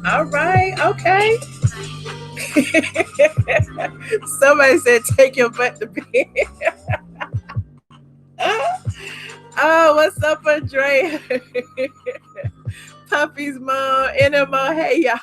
All right. Okay. Somebody said take your butt to bed. Oh, what's up, Andrea? Puppy's mom, NMO. Hey, y'all.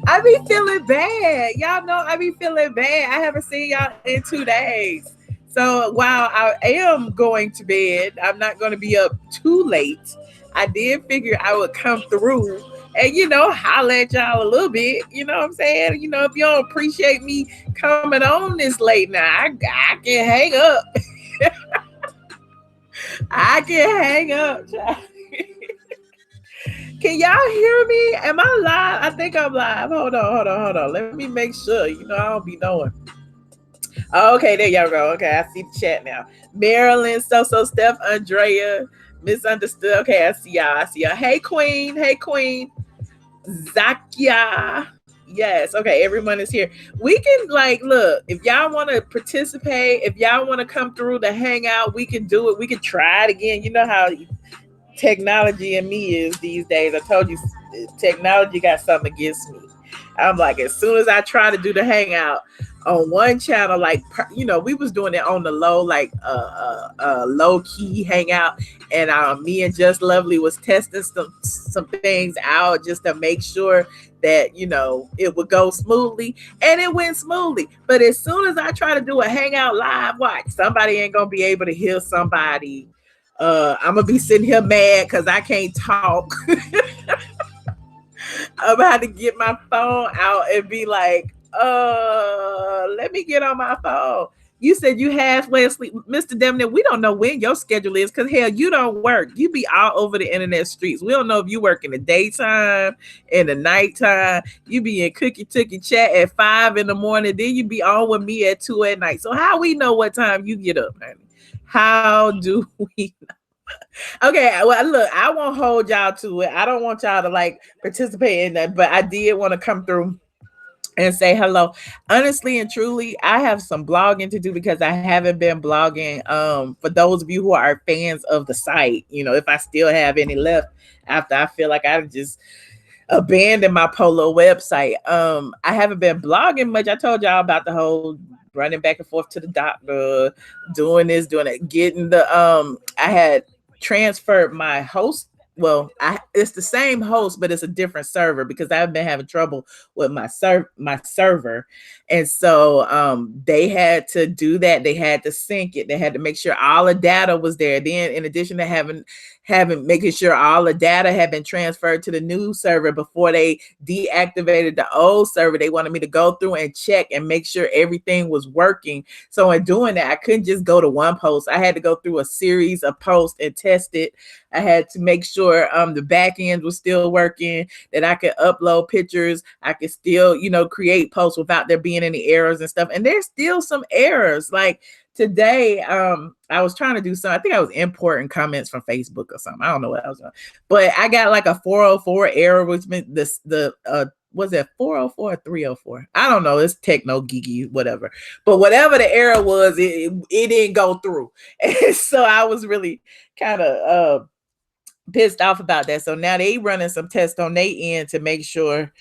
I be feeling bad. Y'all know I be feeling bad. I haven't seen y'all in 2 days. So while I am going to bed, I'm not going to be up too late. I did figure I would come through and, holler at y'all a little bit. You know what I'm saying? If you don't appreciate me coming on this late now, I can hang up. I can hang up. Can y'all hear me? Am I live? I think I'm live. Hold on. Let me make sure. I don't be knowing. Oh, okay, there y'all go. Okay, I see the chat now. Marilyn, Steph, Andrea, misunderstood. Okay, I see y'all. Hey, Queen. Hey, Queen. Zakia. Yes. Okay, everyone is here. We can look. If y'all want to participate, if y'all want to come through the hangout, we can do it. We can try it again. You know how technology and me is these days. I told you, technology got something against me. I'm like, as soon as I try to do the hangout on one channel, we was doing it on the low, low key hangout, and me and Just Lovely was testing some things out just to make sure that it would go smoothly, and it went smoothly. But as soon as I try to do a hangout live, watch, somebody ain't gonna be able to hear somebody. I'm gonna be sitting here mad because I can't talk. I'm about to get my phone out and be like, let me get on my phone. You said you halfway asleep. Mr. Demner, we don't know when your schedule is because hell, you don't work. You be all over the internet streets. We don't know if you work in the daytime, in the nighttime. You be in cookie tookie chat at 5 in the morning. Then you be on with me at 2 at night. So how we know what time you get up, honey? How do we Okay, well, look, I won't hold y'all to it. I don't want y'all to participate in that, but I did want to come through and say hello. Honestly and truly, I have some blogging to do because I haven't been blogging. For those of you who are fans of the site, if I still have any left after I feel like I just abandoned my Polo website. I haven't been blogging much. I told y'all about the whole running back and forth to the doctor, doing this, doing it, getting the I had transferred my host. Well, it's the same host, but it's a different server because I've been having trouble with my server, and so they had to do that. They had to sync it. They had to make sure all the data was there. Then, in addition to making sure all the data had been transferred to the new server before they deactivated the old server, they wanted me to go through and check and make sure everything was working. So in doing that, I couldn't just go to one post. I had to go through a series of posts and test it. I had to make sure the back end was still working, that I could upload pictures. I could still, create posts without there being any errors and stuff. And there's still some errors. Like today, I was trying to do something. I think I was importing comments from Facebook or something. I don't know what I was doing. But I got like a 404 error, which meant was it 404 or 304? I don't know. It's techno geeky, whatever. But whatever the error was, it didn't go through. And so I was really kind of pissed off about that. So now they running some tests on their end to make sure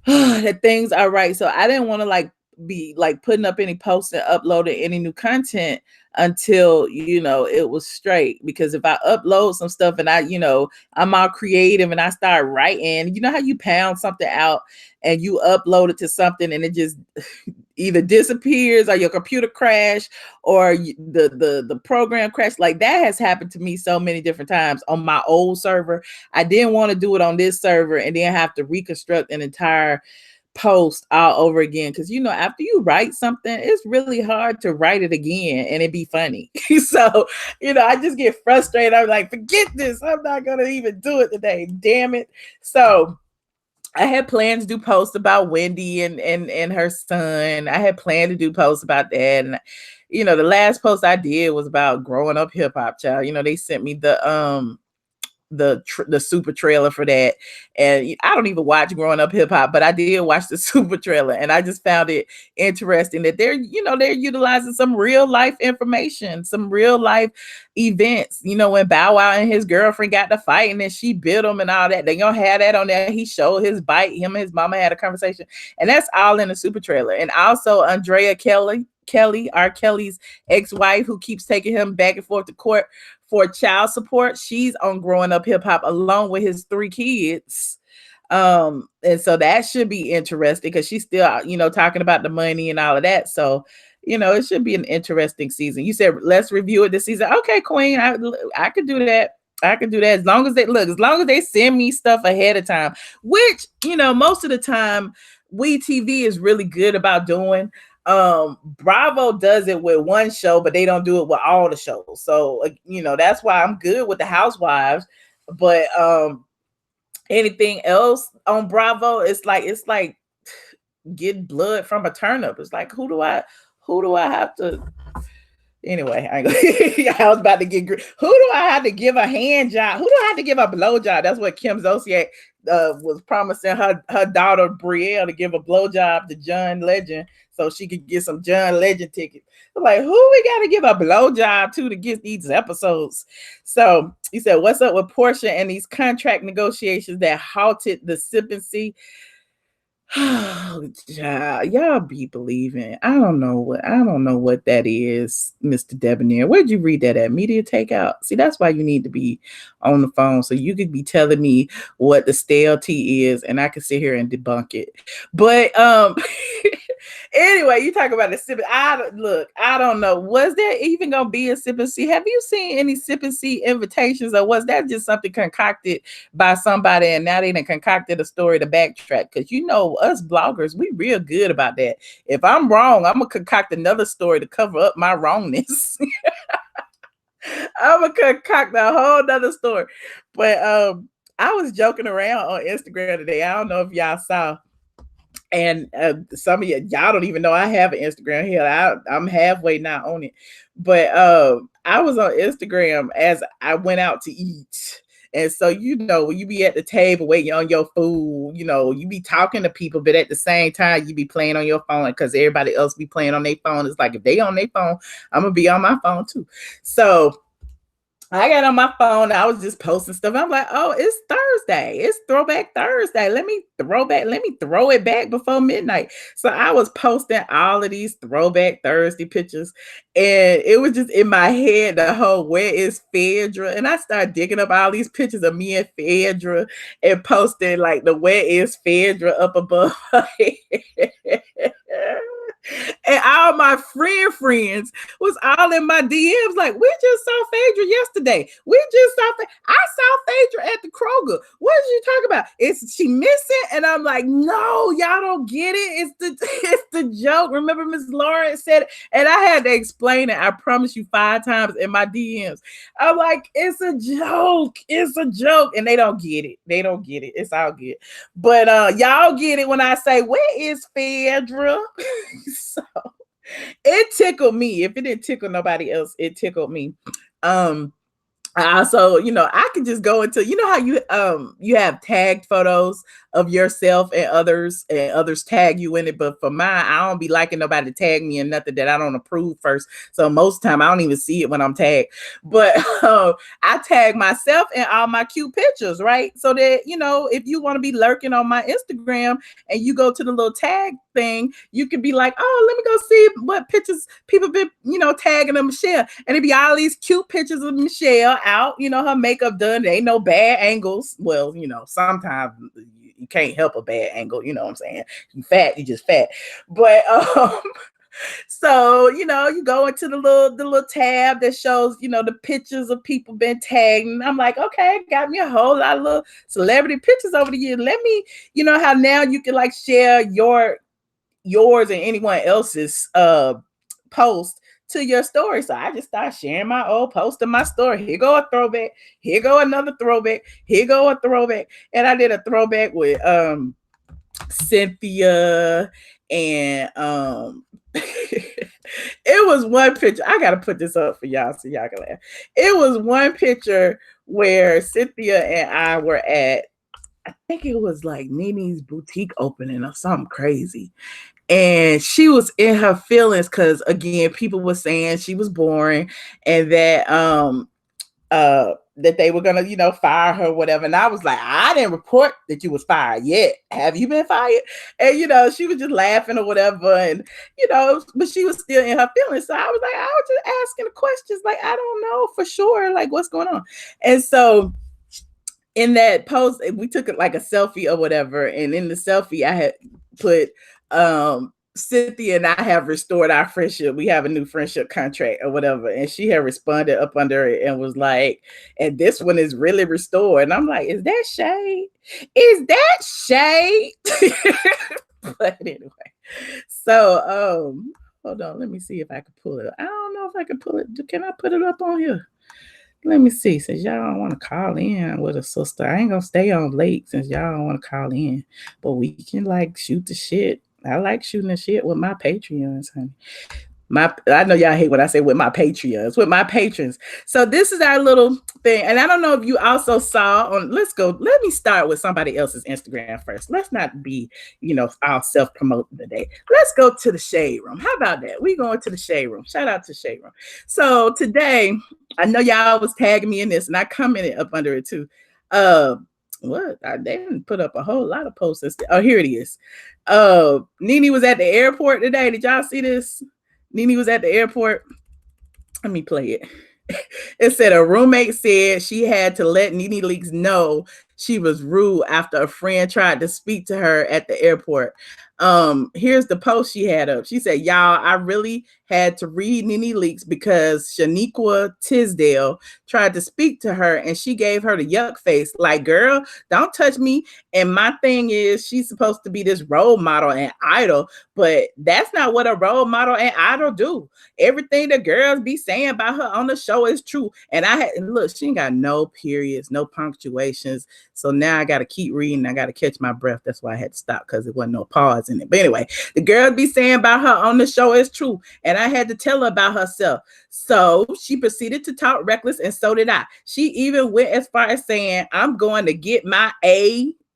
that things are right. So I didn't want to be putting up any posts and uploading any new content until it was straight. Because if I upload some stuff and I'm all creative and I start writing, how you pound something out and you upload it to something and it just either disappears or your computer crash or the program crash. Like that has happened to me so many different times on my old server. I didn't want to do it on this server and then have to reconstruct an entire post all over again, because after you write something, it's really hard to write it again and it be funny. So I just get frustrated. I'm like, forget this, I'm not gonna even do it today, damn it. So I had planned to do posts about Wendy and her son. I had planned to do posts about that. And the last post I did was about growing up hip hop, child. They sent me the the super trailer for that. And I don't even watch Growing Up Hip Hop, but I did watch the super trailer, and I just found it interesting that they're utilizing some real life information, some real life events. When Bow Wow and his girlfriend got to fight and then she bit him and all that, they gonna have that on there. He showed his bite. Him and his mama had a conversation, and that's all in the super trailer. And also Andrea Kelly, R. Kelly's ex-wife, who keeps taking him back and forth to court for child support. She's on Growing Up Hip Hop along with his 3 kids. And so that should be interesting because she's still, talking about the money and all of that. So, it should be an interesting season. You said, let's review it this season. Okay, Queen, I could do that. I can do that as long as they send me stuff ahead of time, which, most of the time WeTV is really good about doing. Bravo does it with one show, but they don't do it with all the shows. So, that's why I'm good with the Housewives. But anything else on Bravo, it's like getting blood from a turnip. It's like, who do I have to? Anyway, I was about to get. Who do I have to give a hand job? Who do I have to give a blow job? That's what Kim Zolciak was promising her daughter Brielle to give a blow job to John Legend so she could get some John Legend tickets. I'm like, who we got to give a blow job to get these episodes? So he said, what's up with Portia and these contract negotiations that halted the Sip and See? Y'all be believing. I don't know what that is, Mr. Debonair. Where'd you read that at? Media Takeout. See, that's why you need to be on the phone so you could be telling me what the stale tea is, and I can sit here and debunk it. But anyway, you talk about the sip. I don't know. Was there even gonna be a Sip and See? Have you seen any Sip and See invitations, or was that just something concocted by somebody and now they done concocted a story to backtrack? Because us bloggers, we real good about that. If I'm wrong, I'm gonna concoct another story to cover up my wrongness. I'm gonna concoct a whole nother story. But I was joking around on Instagram today. I don't know if y'all saw. And some of y'all don't even know I have an Instagram here. I'm halfway now on it. But I was on Instagram as I went out to eat. And so, when you be at the table waiting on your food, you be talking to people, but at the same time, you be playing on your phone because everybody else be playing on their phone. It's like, if they on their phone, I'm going to be on my phone too. So I got on my phone. I was just posting stuff. I'm like, oh, it's Thursday. It's Throwback Thursday. Let me throw it back before midnight. So I was posting all of these Throwback Thursday pictures. And it was just in my head, the whole, where is Phaedra? And I started digging up all these pictures of me and Phaedra and posting like the where is Phaedra up above her head. And all my friends was all in my DMs like, we just saw Phaedra yesterday. I saw Phaedra at the Kroger. What did you talk about? Is she missing? And I'm like, no, y'all don't get it. It's the joke. Remember Miss Lawrence said it? And I had to explain it. I promise you 5 times in my DMs. I'm like, it's a joke. It's a joke. And they don't get it. It's all good. But y'all get it when I say, where is Phaedra? So it tickled me. If it didn't tickle nobody else, it tickled me. I also, I can just go into, how you have tagged photos of yourself and others tag you in it. But for mine, I don't be liking nobody to tag me in nothing that I don't approve first. So most of the time I don't even see it when I'm tagged. But I tag myself in all my cute pictures, right? So that, if you want to be lurking on my Instagram and you go to the little tag thing, you can be like, oh, let me go see what pictures people been, tagging of Michelle. And it'd be all these cute pictures of Michelle out, her makeup done. There ain't no bad angles. Well, sometimes you can't help a bad angle, you know what I'm saying? You fat, you just fat. But so you go into the little tab that shows, the pictures of people been tagged. And I'm like, okay, got me a whole lot of little celebrity pictures over the years. Let me, how now you can like share yours and anyone else's post to your story. So I just started sharing my old post in my story. Here go a throwback. Here go another throwback. Here go a throwback. And I did a throwback with Cynthia and it was one picture. I gotta put this up for y'all so y'all can laugh. It was one picture where Cynthia and I were at, I think it was like Nene's boutique opening or something crazy. And she was in her feelings because again, people were saying she was boring and that they were gonna, fire her, whatever. And I was like, I didn't report that you was fired yet. Have you been fired? And she was just laughing or whatever, and but she was still in her feelings. So I was like, I was just asking the questions, like, I don't know for sure, like what's going on. And so in that post, we took it like a selfie or whatever, and in the selfie, I had put Cynthia and I have restored our friendship. We have a new friendship contract or whatever. And she had responded up under it and was like, and this one is really restored. And I'm like, is that shade? Is that shade? But anyway, so hold on, let me see if I can pull it up. I don't know if I can pull it. Can I put it up on here? Let me see. Since y'all don't want to call in with a sister, I ain't gonna stay on late since y'all don't want to call in. But we can like shoot the shit. I like shooting the shit with my Patreons, honey. I know y'all hate when I say with my Patreons, with my patrons. So this is our little thing. And I don't know if you also saw on, let me start with somebody else's Instagram first. Let's not be, all self-promoting today. Let's go to the Shade Room. How about that? We going to the Shade Room. Shout out to Shade Room. So today, I know y'all was tagging me in this and I commented up under it too. What? They didn't put up a whole lot of posts. Oh, here it is. Nene was at the airport today. Did y'all see this? Nene was at the airport. Let me play it. It said a roommate said she had to let Nene Leakes know she was rude after a friend tried to speak to her at the airport. Here's the post she had up. She said, y'all, I really had to read Nene Leakes because Shaniqua Tisdale tried to speak to her and she gave her the yuck face. Like, girl, don't touch me. And my thing is, she's supposed to be this role model and idol, but that's not what a role model and idol do. Everything the girls be saying about her on the show is true. And look, she ain't got no periods, no punctuations. So now I got to keep reading. I got to catch my breath. That's why I had to stop because there wasn't no pause in it. But anyway, the girls be saying about her on the show is true. And I had to tell her about herself. So she proceeded to talk reckless, and so did I. She even went as far as saying, I'm going to get my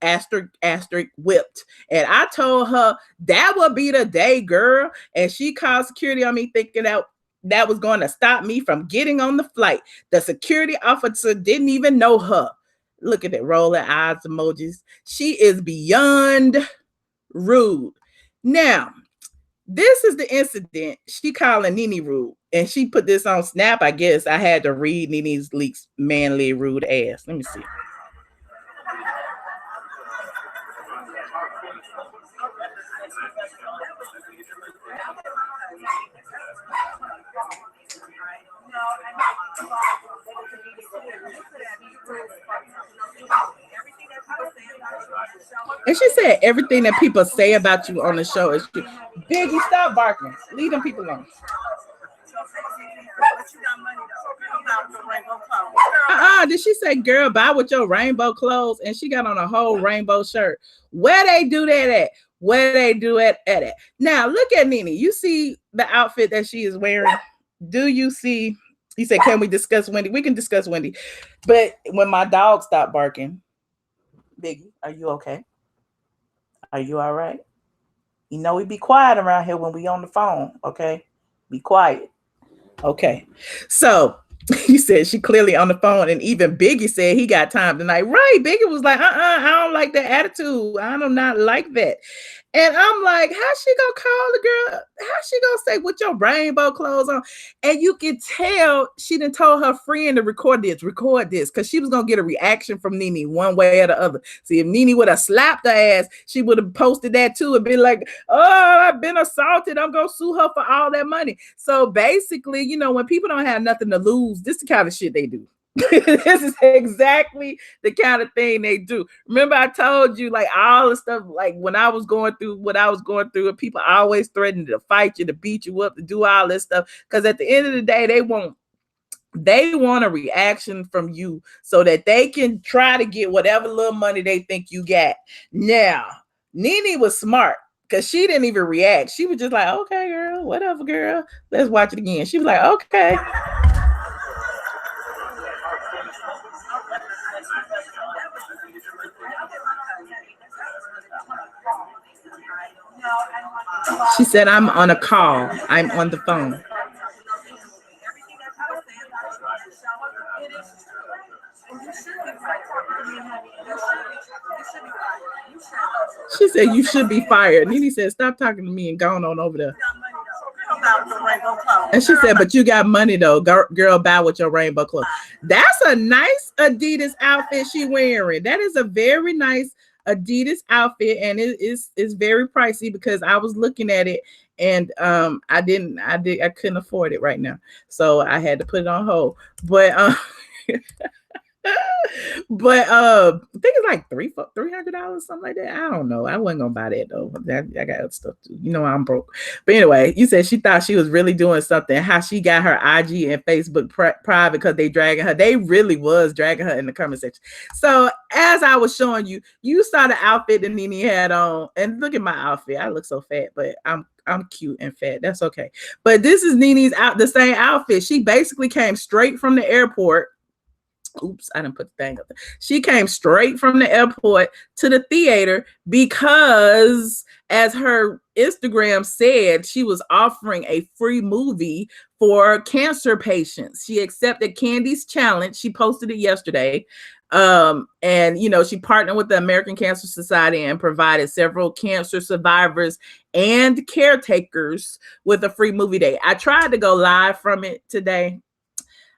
asterisk whipped. And I told her that would be the day, girl. And she called security on me thinking that was going to stop me from getting on the flight. The security officer didn't even know her. Look at that rolling eyes emojis. She is beyond rude. Now, this is the incident. She calling Nene rude. And she put this on Snap, I guess. I had to read Nene's Leakes manly rude ass. Let me see. And she said everything that people say about you on the show is true. Biggie, stop barking. Leave them people alone. Did she say, girl, buy with your rainbow clothes? And she got on a whole rainbow shirt. Where they do that at? Where they do it at it? Now, look at Nene. You see the outfit that she is wearing? Do you see? He said, can we discuss Wendy? We can discuss Wendy. But when my dog stopped barking, Biggie, are you okay? Are you all right? You know, we be quiet around here when we on the phone, okay? Be quiet. Okay. So he said she clearly on the phone, and even Biggie said he got time tonight. Right. Biggie was like, I don't like that attitude. I do not like that. And I'm like, how's she gonna call the girl? How's she gonna say with your rainbow clothes on? And you can tell she done told her friend to record this, because she was gonna get a reaction from Nene one way or the other. See, if Nene would have slapped her ass, she would have posted that too and been like, oh, I've been assaulted. I'm gonna sue her for all that money. So basically, when people don't have nothing to lose, this is the kind of shit they do. This is exactly the kind of thing they do. Remember, I told you, like, all the stuff, like when I was going through what I was going through, and people always threatened to fight you, to beat you up, to do all this stuff. Because at the end of the day, they want a reaction from you so that they can try to get whatever little money they think you got. Now, Nene was smart because she didn't even react. She was just like, okay, girl, whatever, girl. Let's watch it again. She was like, okay. She said, I'm on a call. I'm on the phone. She said, you should be fired. Nene said, stop talking to me and going on over there. And she said, but you got money though. Girl, buy with your rainbow clothes. That's a nice Adidas outfit she wearing. That is a very nice Adidas outfit, and it's very pricey because I was looking at it and I couldn't afford it right now, so I had to put it on hold. But but I think it's like $300, something like that. I don't know. I wasn't gonna buy that though. I got other stuff too. You know, I'm broke. But anyway, you said she thought she was really doing something. How she got her IG and Facebook private because they dragging her. They really was dragging her in the comment section. So as I was showing you, you saw the outfit that Nene had on, and look at my outfit. I look so fat, but I'm cute and fat. That's okay. But this is Nene's the same outfit. She basically came straight from the airport. Oops, I didn't put the thing up there. She came straight from the airport to the theater because, as her Instagram said, she was offering a free movie for cancer patients. She accepted Candy's challenge. She posted it yesterday. And you know, she partnered with the American Cancer Society and provided several cancer survivors and caretakers with a free movie day. I tried to go live from it today.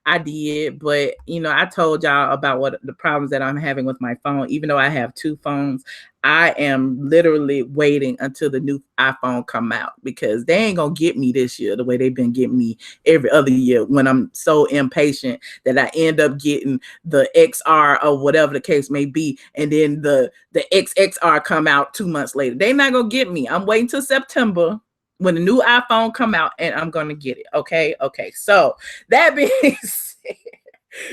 I did, but you know, I told y'all about what the problems that I'm having with my phone. Even though I have two phones, I am literally waiting until the new iPhone come out because they ain't gonna get me this year the way they've been getting me every other year when I'm so impatient that I end up getting the XR or whatever the case may be, and then the XXR come out 2 months later. They not gonna get me. I'm waiting till September when the new iPhone come out, and I'm gonna get it. Okay. So that being said,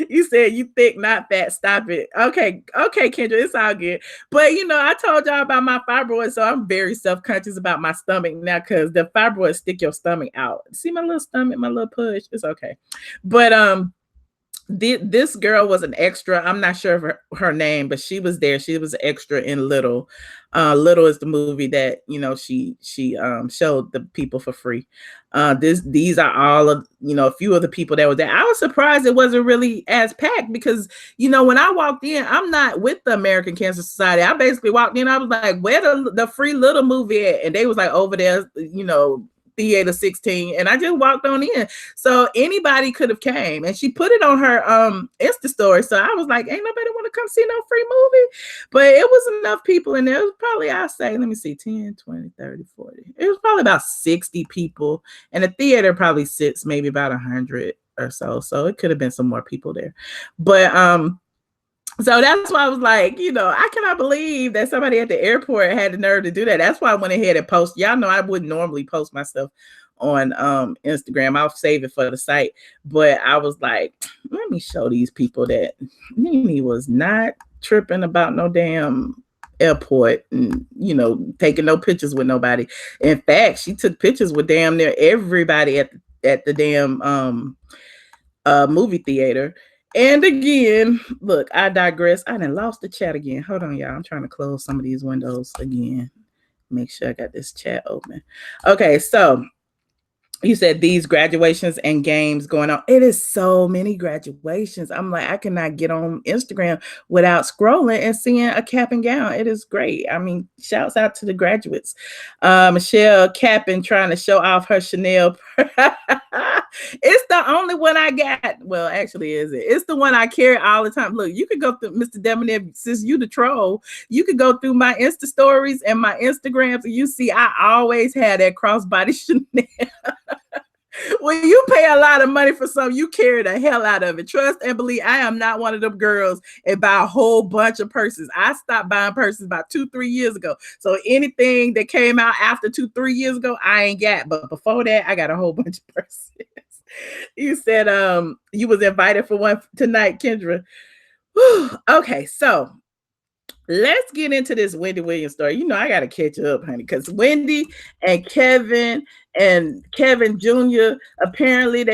you said you thick, not fat. Stop it. Okay, Kendra, it's all good. But you know, I told y'all about my fibroids, so I'm very self-conscious about my stomach now because the fibroids stick your stomach out. See my little stomach, my little push. It's okay. But this girl was an extra. I'm not sure of her name, but she was there. She was an extra in Little. Little is the movie that, you know, she showed the people for free. These are all of, you know, a few of the people that were there. I was surprised it wasn't really as packed because, you know, when I walked in, I'm not with the American Cancer Society. I basically walked in. I was like, where the free Little movie at? And they was like, over there, you know, Theater 16, and I just walked on in. So anybody could have came, and she put it on her Insta story. So I was like, ain't nobody want to come see no free movie? But it was enough people in there. It was probably, I'll say, let me see, 10, 20, 30, 40. It was probably about 60 people, and the theater probably sits maybe about 100 or so. So it could have been some more people there. But so that's why I was like, you know, I cannot believe that somebody at the airport had the nerve to do that. That's why I went ahead and posted. Y'all know I wouldn't normally post my stuff on Instagram. I'll save it for the site. But I was like, let me show these people that Nene was not tripping about no damn airport and, you know, taking no pictures with nobody. In fact, she took pictures with damn near everybody at the damn movie theater. And again, look, I digress. I done lost the chat again. Hold on, y'all. I'm trying to close some of these windows again. Make sure I got this chat open. Okay, so you said these graduations and games going on. It is so many graduations. I'm like, I cannot get on Instagram without scrolling and seeing a cap and gown. It is great. I mean, shouts out to the graduates. Michelle capping, trying to show off her Chanel. It's the only one I got. Well, actually, is it? It's the one I carry all the time. Look, you could go through, Mr. Debonair, since you the troll, you could go through my Insta stories and my Instagrams, and you see I always had that crossbody Chanel. When you pay a lot of money for something, you carry the hell out of it. Trust and believe, I am not one of them girls and buy a whole bunch of purses. I stopped buying purses about 2-3 years ago. So anything that came out after 2-3 years ago, I ain't got. But before that, I got a whole bunch of purses. You said you was invited for one tonight, Kendra. Whew. Okay, so let's get into this Wendy Williams story. You know, I got to catch up, honey, because Wendy and Kevin Jr., apparently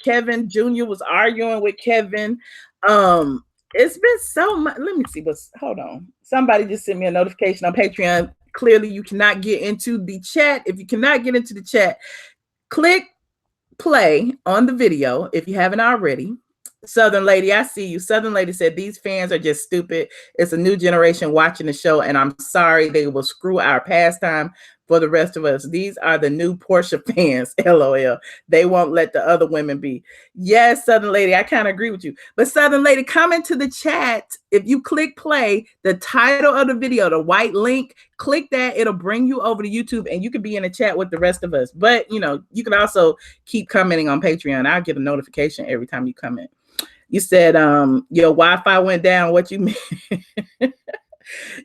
Kevin Jr. was arguing with Kevin. It's been so much. Let me see hold on. Somebody just sent me a notification on Patreon. clearly you cannot get into the chat. If you cannot get into the chat, click play on the video if you haven't already. Southern Lady, I see you. Southern Lady said, these fans are just stupid. It's a new generation watching the show, and I'm sorry they will screw our pastime for the rest of us. These are the new Portia fans, LOL. They won't let the other women be. Yes, Southern Lady, I kind of agree with you. But Southern Lady, come into the chat. If you click play, the title of the video, the white link, click that. It'll bring you over to YouTube, and you can be in the chat with the rest of us. But, you know, you can also keep commenting on Patreon. I'll get a notification every time you comment. You said your Wi-Fi went down. What you mean?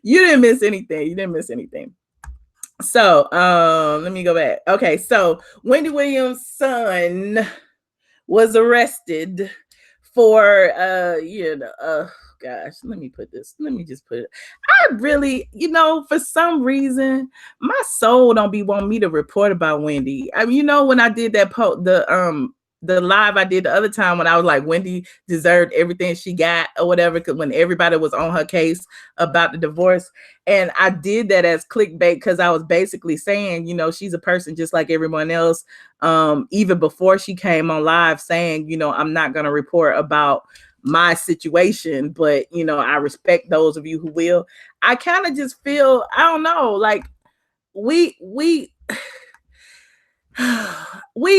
You didn't miss anything. You didn't miss anything. So let me go back. Okay, so Wendy Williams' son was arrested for gosh, let me just put it. I really, for some reason, my soul don't be wanting me to report about Wendy. I mean, when I did that the live I did the other time when I was like, Wendy deserved everything she got or whatever, because when everybody was on her case about the divorce. And I did that as clickbait because I was basically saying, she's a person just like everyone else. Even before she came on live saying, I'm not going to report about my situation, but, I respect those of you who will. I kind of just feel, I don't know, like we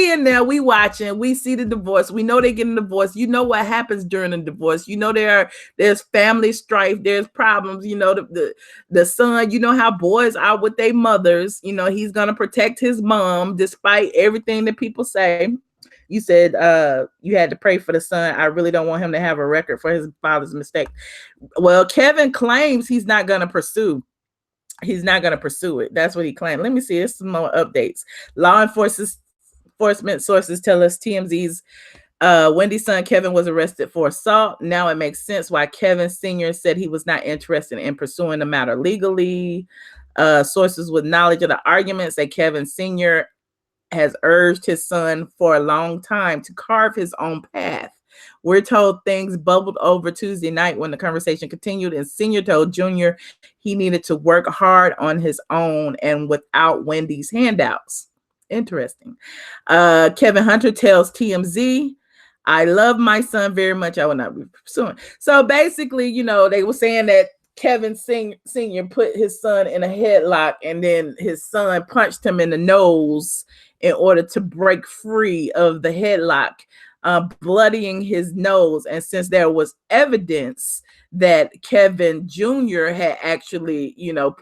in there, we watching, we see the divorce, we know they're getting a divorce, what happens during the divorce, there's family strife, there's problems, the son, how boys are with their mothers, he's gonna protect his mom despite everything that people say. You said you had to pray for the son. I really don't want him to have a record for his father's mistake. Well, Kevin claims he's not gonna pursue it. That's what he claimed. Let me see. There's some more updates. Law enforcement sources tell us TMZ's Wendy's son Kevin was arrested for assault. Now it makes sense why Kevin Sr. said he was not interested in pursuing the matter legally. Sources with knowledge of the arguments say Kevin Sr. has urged his son for a long time to carve his own path. We're told things bubbled over Tuesday night when the conversation continued, and Senior told Junior he needed to work hard on his own and without Wendy's handouts. Interesting. Kevin Hunter tells TMZ, I love my son very much. I will not be pursuing. So basically, they were saying that Kevin Senior put his son in a headlock, and then his son punched him in the nose in order to break free of the headlock, bloodying his nose. And since there was evidence that Kevin Jr. had actually,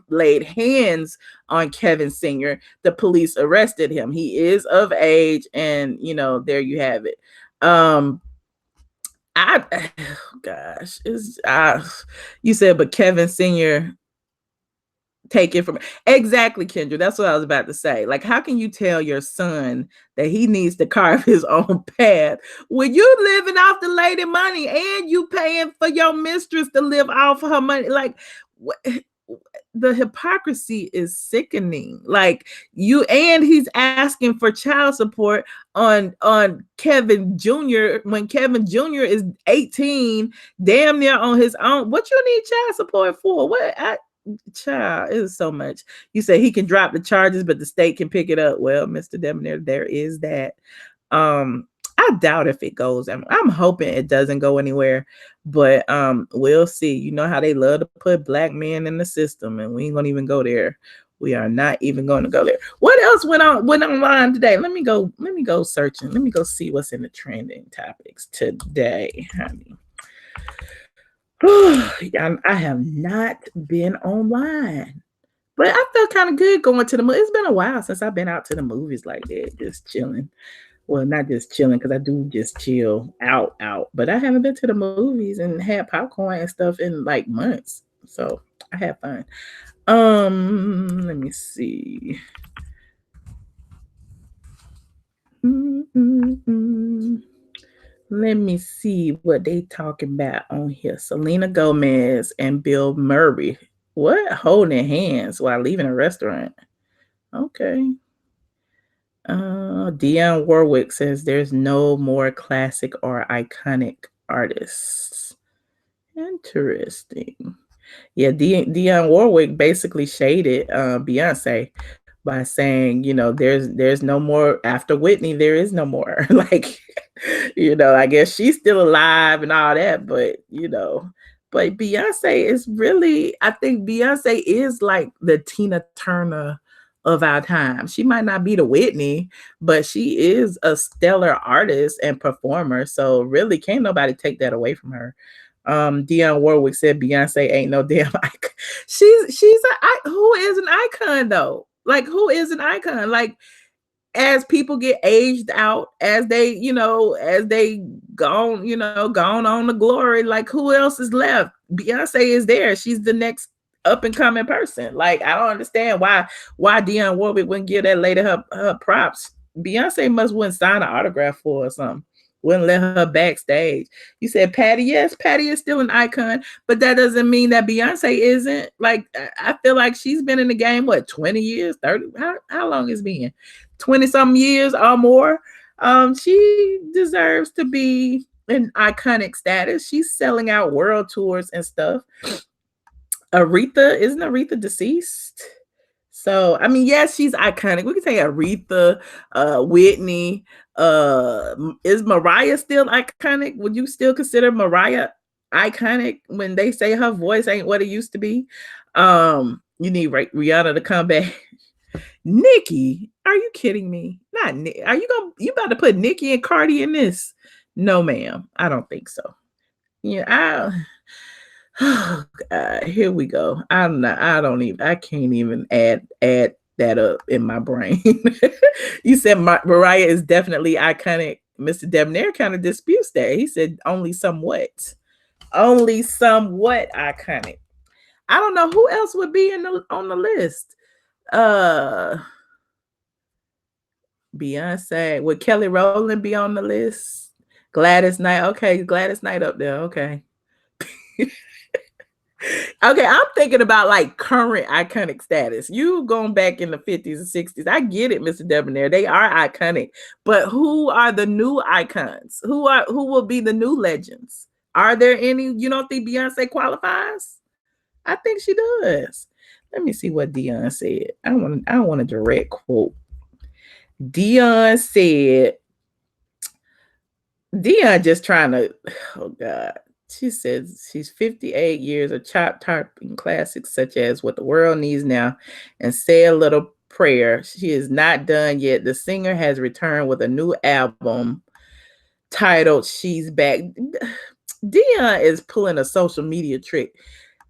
laid hands on Kevin Sr., the police arrested him. He is of age, and, there you have it. You said, but Kevin Sr. take it from exactly, Kendra. That's what I was about to say. Like, how can you tell your son that he needs to carve his own path when you living off the lady money and you paying for your mistress to live off her money? Like, the hypocrisy is sickening. Like, he's asking for child support on Kevin Jr. when Kevin Jr. is 18, damn near on his own. What you need child support for? Child, it is so much. You say he can drop the charges, but the state can pick it up. Well, Mr. Debonair, there is that. I doubt if it goes. I'm hoping it doesn't go anywhere, but we'll see. You know how they love to put black men in the system, and we ain't gonna even go there. We are not even going to go there. What else went online today? Let me go searching. Let me go see what's in the trending topics today, honey. I have not been online, but I felt kind of good going to the movie. It's been a while since I've been out to the movies like that, just chilling. Well, not just chilling, because I do just chill out, but I haven't been to the movies and had popcorn and stuff in like months. So I had fun. Let me see. Let me see what they talking about on here. Selena Gomez and Bill Murray. What? Holding hands while leaving a restaurant. Okay. Dionne Warwick says there's no more classic or iconic artists. Interesting. Yeah, Dionne Warwick basically shaded Beyonce by saying, there's no more after Whitney, there is no more. Like, I guess she's still alive and all that, but Beyonce is really, I think Beyonce is like the Tina Turner of our time. She might not be the Whitney, but she is a stellar artist and performer. So really can't nobody take that away from her. Dionne Warwick said Beyonce ain't no damn icon. Who is an icon though? Like, who is an icon? Like, as people get aged out, as they gone on the glory, like, who else is left? Beyonce is there. She's the next up and coming person. Like, I don't understand why Dionne Warwick wouldn't give that lady her props. Beyonce must wouldn't sign an autograph for her or something. Wouldn't let her backstage. You said Patty. Yes, Patty is still an icon, but that doesn't mean that Beyonce isn't. Like, I feel like she's been in the game, 20 years, 30? How long has it been? 20-something years or more. She deserves to be in iconic status. She's selling out world tours and stuff. Isn't Aretha deceased? So, I mean, yes, she's iconic. We can say Aretha, Whitney. Is Mariah still iconic? Would you still consider Mariah iconic when they say her voice ain't what it used to be? You need Rihanna to come back. Nicki, are you kidding me? Not Nick. You about to put Nicki and Cardi in this? No, ma'am. I don't think so. Yeah, oh God, here we go. I can't even add that up in my brain. You said Mariah is definitely iconic. Mr. Debonair kind of disputes that. He said only somewhat iconic. I don't know who else would be on the list. Beyonce. Would Kelly Rowland be on the list? Gladys Knight. Okay, Gladys Knight up there. Okay. Okay, I'm thinking about like current iconic status. You going back in the 50s and 60s. I get it, Mr. Debonair. They are iconic. But who are the new icons? Who will be the new legends? Are there any? You don't think Beyonce qualifies? I think she does. Let me see what Dionne said. I want a direct quote. Dionne said, Dionne just trying to, oh God. She says she's 58 years of chart-topping classics such as What the World Needs Now and Say a Little Prayer. She is not done yet. The singer has returned with a new album titled She's Back. Dionne is pulling a social media trick.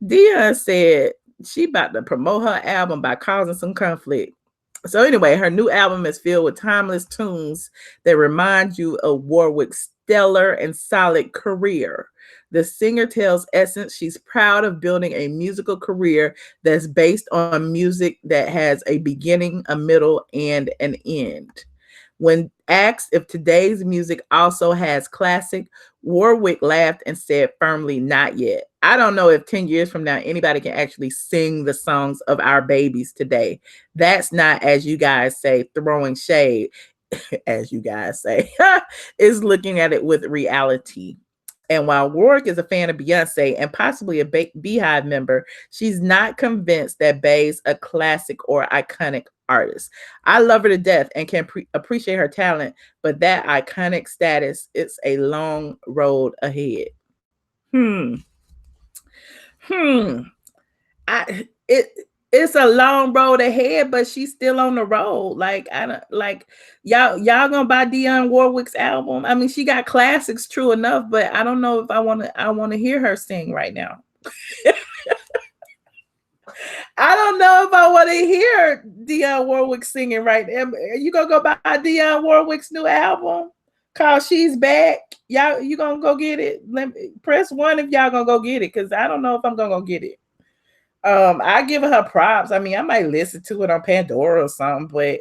Dionne said she about to promote her album by causing some conflict. So anyway, her new album is filled with timeless tunes that remind you of Warwick's stellar and solid career. The singer tells Essence she's proud of building a musical career that's based on music that has a beginning, a middle, and an end. When asked if today's music also has classic, Warwick laughed and said firmly, not yet. I don't know if 10 years from now, anybody can actually sing the songs of our babies today. That's not, as you guys say, throwing shade, as you guys say, is looking at it with reality. And while Warwick is a fan of Beyonce and possibly a Beehive member, she's not convinced that Bey's a classic or iconic artist. I love her to death and can appreciate her talent, but that iconic status, it's a long road ahead. It's a long road ahead, but she's still on the road. Like, I don't like y'all gonna buy Dionne Warwick's album. I mean, she got classics, true enough, but I don't know if I want to hear her sing right now. I don't know if I want to hear Dionne Warwick singing right now. You gonna go buy Dionne Warwick's new album called She's Back? Y'all, you gonna go get it? Press 1 if y'all gonna go get it, because I don't know if I'm gonna go get it. I give her props. I mean, I might listen to it on Pandora or something, but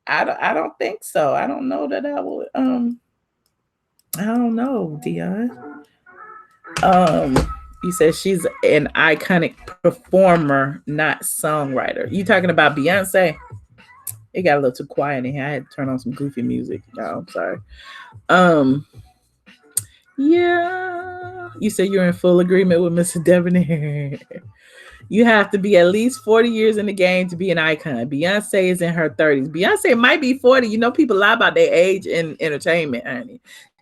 I don't think so. I don't know that I would. I don't know, Dionne. You said she's an iconic performer, not songwriter. You talking about Beyonce? It got a little too quiet in here. I had to turn on some goofy music. Y'all, I'm sorry. Yeah. You said you're in full agreement with Mr. Debonair. You have to be at least 40 years in the game to be an icon. Beyonce is in her 30s. Beyonce might be 40. You know, people lie about their age in entertainment, honey.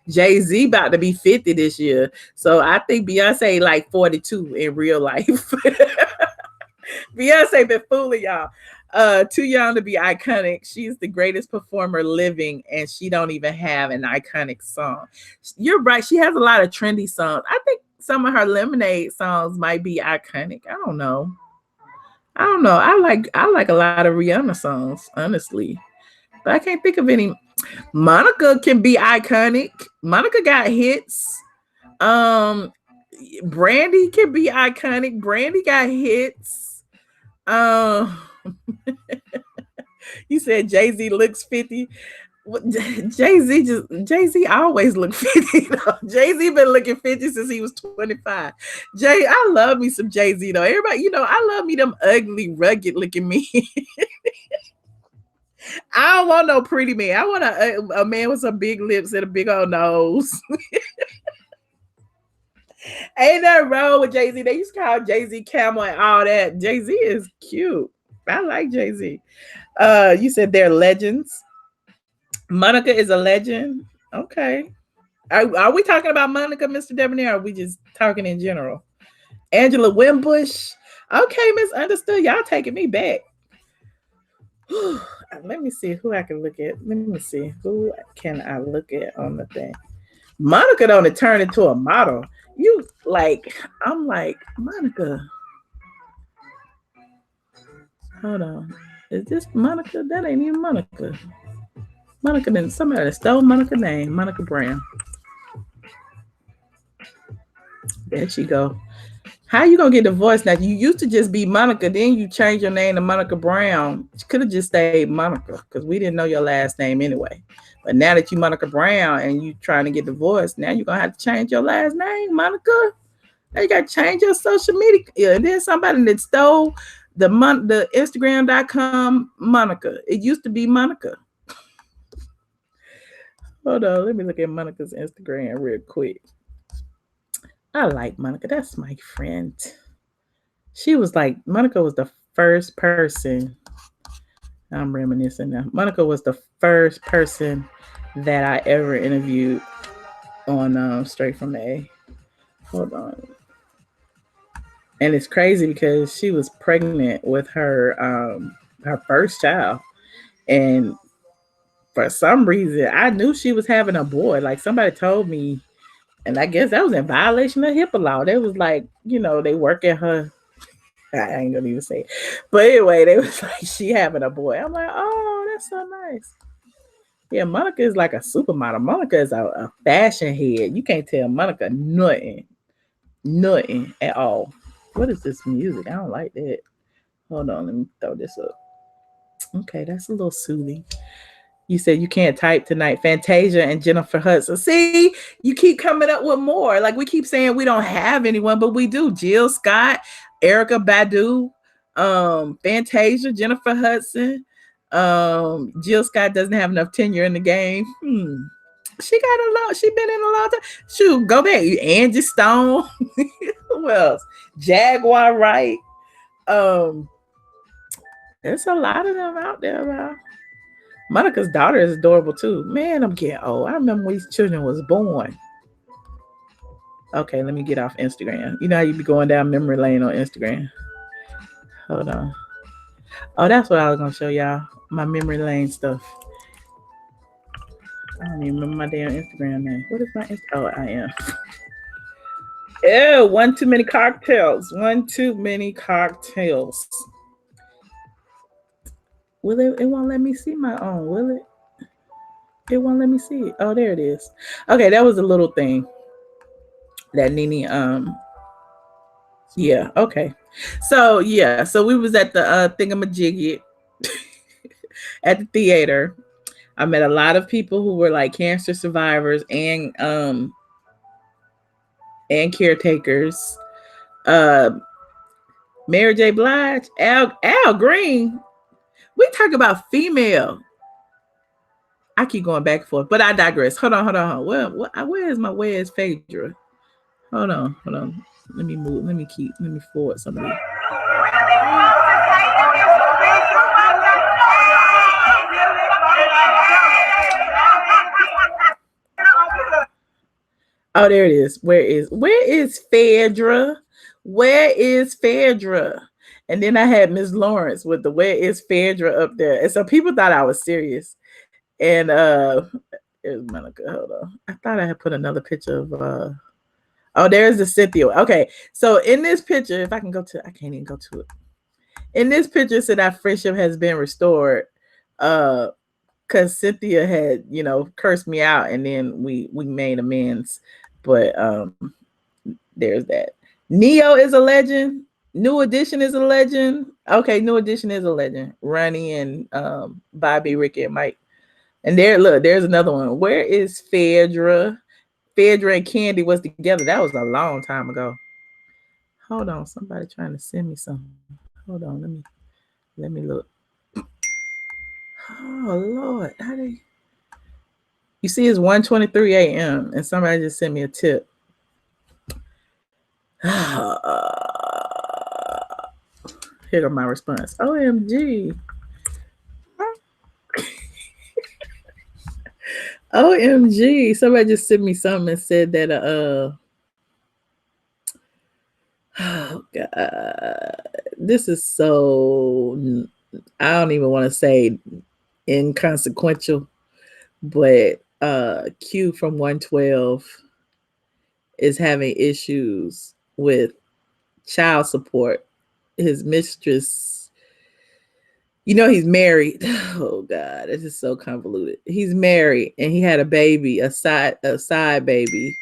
Jay-Z about to be 50 this year. So I think Beyonce like 42 in real life. Beyonce been fooling y'all. Too young to be iconic. She's the greatest performer living, and she don't even have an iconic song. You're right. She has a lot of trendy songs. I think some of her Lemonade songs might be iconic. I don't know. I like a lot of Rihanna songs, honestly. But I can't think of any. Monica can be iconic. Monica got hits. Um Brandy can be iconic. Brandy got hits. Um you said Jay-Z looks 50. Jay-Z always look 50 though. Jay-Z been looking 50 since he was 25. I love me some Jay-Z though. Everybody, I love me them ugly, rugged looking men. I don't want no pretty man. I want a man with some big lips and a big old nose. Ain't nothing wrong with Jay-Z. They used to call Jay-Z Camel and all that. Jay-Z is cute. I like Jay-Z. You said they're legends. Monica is a legend. Okay. Are we talking about Monica, Mr. Debonair, or are we just talking in general? Angela Wimbush. Okay, misunderstood. Y'all taking me back. Let me see who I can look at. Let me see. Who can I look at on the thing? Monica don't turn into a model. I'm like, Monica. Hold on. Is this Monica? That ain't even Monica. Monica, then somebody stole Monica's name. Monica Brown. There she go. How you gonna get divorced now? You used to just be Monica, then you changed your name to Monica Brown. You could have just stayed Monica because we didn't know your last name anyway. But now that you Monica Brown and you trying to get divorced, now you're gonna have to change your last name, Monica. Now you gotta change your social media. Yeah, and then somebody that stole the Instagram.com Monica. It used to be Monica. Hold on, let me look at Monica's Instagram real quick. I like Monica. That's my friend. Monica was the first person. I'm reminiscing now. Monica was the first person that I ever interviewed on Straight from the A. Hold on. And it's crazy because she was pregnant with her first child. And for some reason, I knew she was having a boy. Like somebody told me, and I guess that was in violation of HIPAA law. They was like, they work at her. I ain't gonna even say it. But anyway, they was like, she having a boy. I'm like, oh, that's so nice. Yeah, Monica is like a supermodel. Monica is a fashion head. You can't tell Monica nothing at all. What is this music? I don't like that. Hold on, let me throw this up. Okay, that's a little soothing. You said you can't type tonight. Fantasia and Jennifer Hudson. See, you keep coming up with more. Like we keep saying we don't have anyone, but we do. Jill Scott, Erykah Badu, Fantasia, Jennifer Hudson. Jill Scott doesn't have enough tenure in the game. She been in a long time. Shoot, go back. Angie Stone. Who else? Jaguar Wright. There's a lot of them out there, bro. Monica's daughter is adorable too. Man, I'm getting old. I remember when these children was born. Okay, let me get off Instagram. You know how you be going down memory lane on Instagram. Hold on. Oh, that's what I was gonna show y'all. My memory lane stuff. I don't even remember my damn Instagram name. What is my Oh, I am. Ew, one too many cocktails. One too many cocktails. Will it won't let me see my own, will it? It won't let me see it. Oh, there it is. Okay, that was a little thing that Nene yeah, okay. So we was at the thingamajiggy at the theater. I met a lot of people who were like cancer survivors and caretakers. Mary J. Blige, Al Green. We talk about female I keep going back and forth, but I digress. Hold on. Where is my where is Phaedra? Hold on. Let me move. Let me forward some of these. Oh, there it is. Where is Phaedra? Where is Phaedra? And then I had Miss Lawrence with the where is Phaedra up there. And so people thought I was serious. And here's Monica. Hold on. I thought I had put another picture of oh, there's the Cynthia. Okay. So in this picture, if I can go to, I can't even go to it. In this picture, said our friendship has been restored. Because Cynthia had, cursed me out, and then we made amends. But there's that. Neo is a legend. New Edition is a legend. Okay, New Edition is a legend. Ronnie and Bobby, Ricky, and Mike. And there's another one. Where is Phaedra? Phaedra and Candy was together. That was a long time ago. Hold on, somebody trying to send me something. Hold on, let me look. Oh Lord, how do you see? It's 1:23 a.m. and somebody just sent me a tip. Here go my response. OMG. OMG. Somebody just sent me something and said that oh God. This is so, I don't even want to say inconsequential, but Q from 112 is having issues with child support. His mistress, he's married. Oh God, this is so convoluted. He's married and he had a baby, a side baby.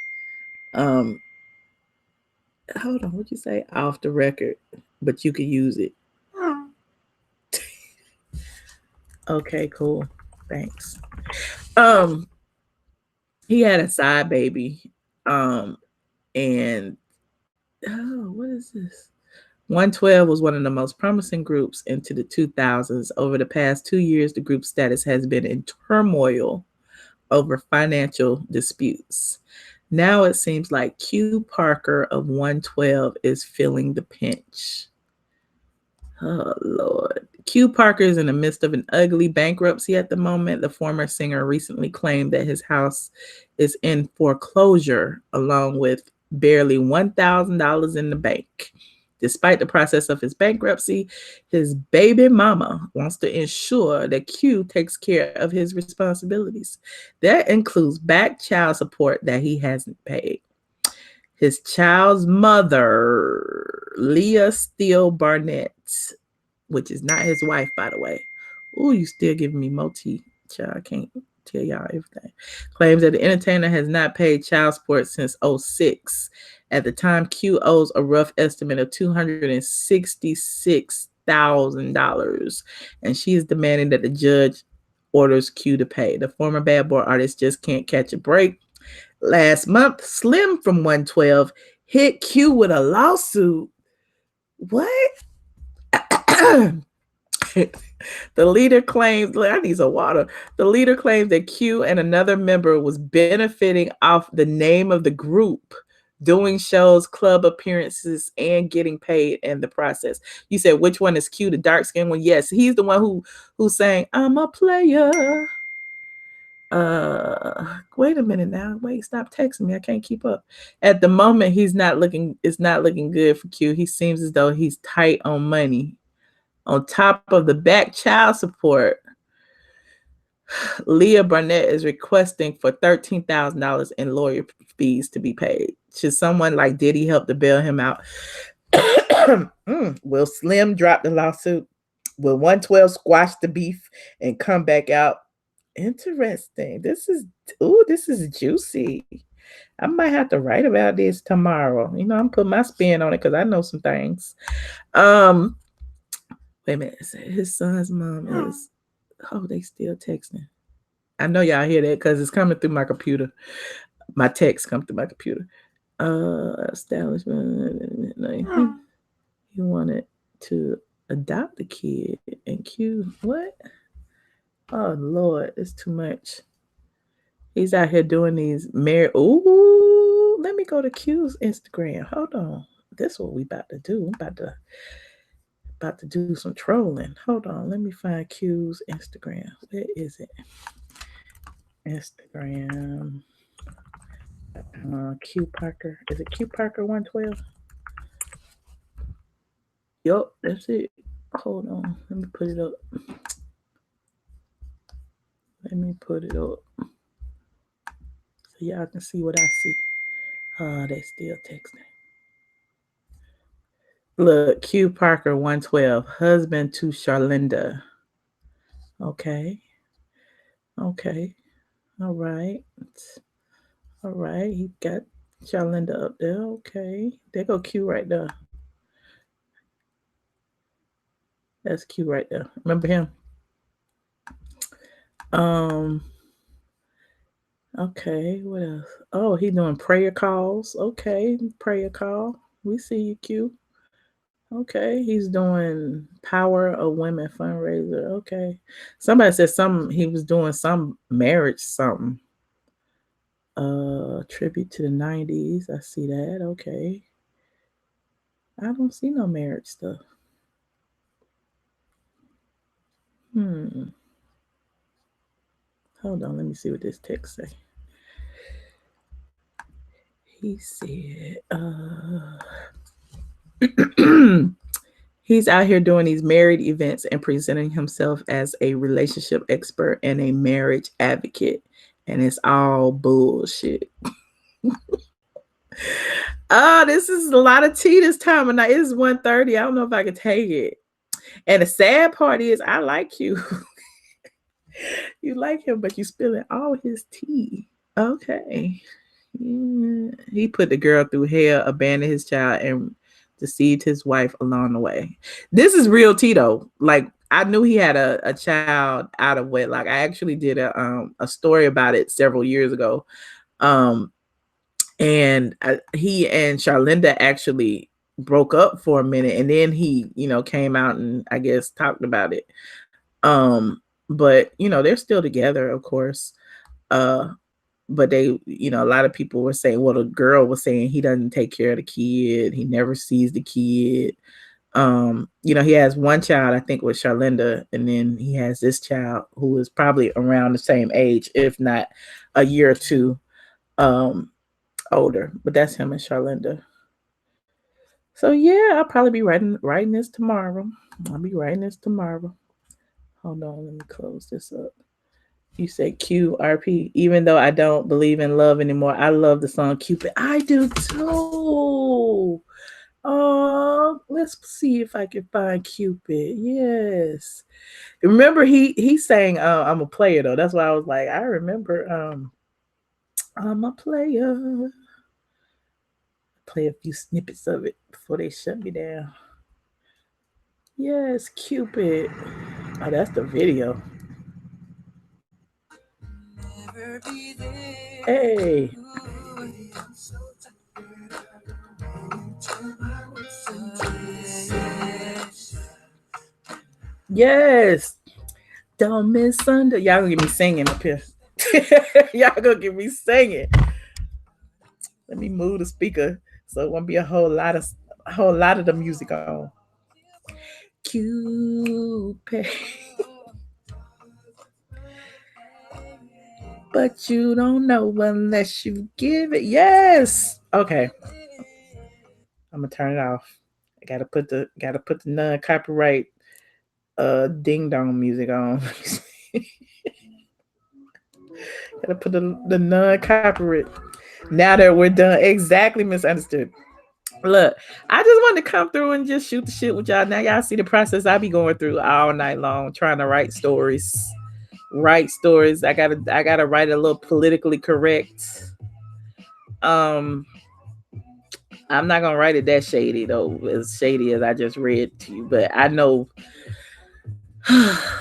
Hold on, what'd you say? Off the record, but you can use it. Okay, cool. Thanks. He had a side baby. And what is this? 112 was one of the most promising groups into the 2000s. Over the past 2 years, the group's status has been in turmoil over financial disputes. Now it seems like Q Parker of 112 is feeling the pinch. Oh, Lord. Q Parker is in the midst of an ugly bankruptcy at the moment. The former singer recently claimed that his house is in foreclosure, along with barely $1,000 in the bank. Despite the process of his bankruptcy, his baby mama wants to ensure that Q takes care of his responsibilities. That includes back child support that he hasn't paid. His child's mother, Leah Steele Barnett, which is not his wife, by the way. Ooh, you still giving me moti, child. I can't tell y'all everything. Claims that the entertainer has not paid child support since 2006. At the time, Q owes a rough estimate of $266,000, and she is demanding that the judge orders Q to pay. The former Bad Boy artist just can't catch a break. Last month, Slim from 112 hit Q with a lawsuit. What? The leader claims, I need some water. The leader claims that Q and another member was benefiting off the name of the group, doing shows, club appearances, and getting paid in the process. You said, which one is Q, the dark skinned one? Yes, he's the one who sang, I'm a player. Wait a minute now. Wait, stop texting me. I can't keep up. At the moment, it's not looking good for Q. He seems as though he's tight on money. On top of the back child support, Leah Barnett is requesting for $13,000 in lawyer fees to be paid. Should someone like Diddy help to bail him out? Will Slim drop the lawsuit? Will 112 squash the beef and come back out? Interesting. This is juicy. I might have to write about this tomorrow. I'm putting my spin on it because I know some things. Wait a minute. His son's mom is. Oh, they still texting. I know y'all hear that because it's coming through my computer. My text come through my computer. Establishment. He wanted to adopt the kid and Q. What? Oh Lord, it's too much. He's out here doing these married. Ooh, let me go to Q's Instagram. Hold on. This is what we about to do. I'm about to do some trolling. Hold on. Let me find Q's Instagram. Where is it? Instagram. Q Parker. Is it Q Parker 112? Yup, that's it. Hold on. Let me put it up. Let me put it up so y'all can see what I see. They still texting. Look, Q Parker 112, husband to Charlinda. Okay. Okay. All right. All right. He got Charlinda up there. Okay. There go Q right there. That's Q right there. Remember him? Um. Okay. What else? Oh, he doing prayer calls. Okay, prayer call. We see you, Q. Okay, he's doing Power of Women fundraiser. Okay, somebody said some he was doing some marriage something. Tribute to the 90s. I see that. Okay, I don't see no marriage stuff. Hmm. Hold on, let me see what this text say. He said, he's out here doing these married events and presenting himself as a relationship expert and a marriage advocate. And it's all bullshit. Oh, this is a lot of tea this time of night. It's 1:30. I don't know if I can take it. And the sad part is I like you. You like him, but you spilling all his tea. Okay. Yeah. He put the girl through hell, abandoned his child, and deceived his wife along the way. This is real Tito. Like I knew he had a child out of wedlock. I actually did a story about it several years ago. Um, and he and Charlinda actually broke up for a minute, and then he, came out and I guess talked about it. But they're still together, of course. Uh, but they, a lot of people were saying, well, the girl was saying he doesn't take care of the kid, he never sees the kid. He has one child, I think, with Charlinda, and then he has this child who is probably around the same age, if not a year or two older. But that's him and Charlinda. So yeah, I'll probably be writing this tomorrow. I'll be writing this tomorrow. Hold on, let me close this up. You say QRP. Even though I don't believe in love anymore, I love the song Cupid. I do too. Oh, let's see if I can find Cupid. Yes. Remember he sang I'm a player though. That's why I was like, I remember I'm a player. Play a few snippets of it before they shut me down. Yes, Cupid. Oh, that's the video. Hey. Yes. Don't miss under. Y'all gonna get me singing up here. Y'all gonna get me singing. Let me move the speaker so it won't be a whole lot of the music on. Cupid. But you don't know unless you give it. Yes. Okay. I'm gonna turn it off. I gotta put the non-copyright ding dong music on. Gotta put the non-copyright. Now that we're done, exactly, misunderstood. Look, I just wanted to come through and just shoot the shit with y'all. Now y'all see the process I be going through all night long, trying to write stories. Write stories. I gotta write a little politically correct. Um, I'm not gonna write it that shady though, as shady as I just read to you. But I know.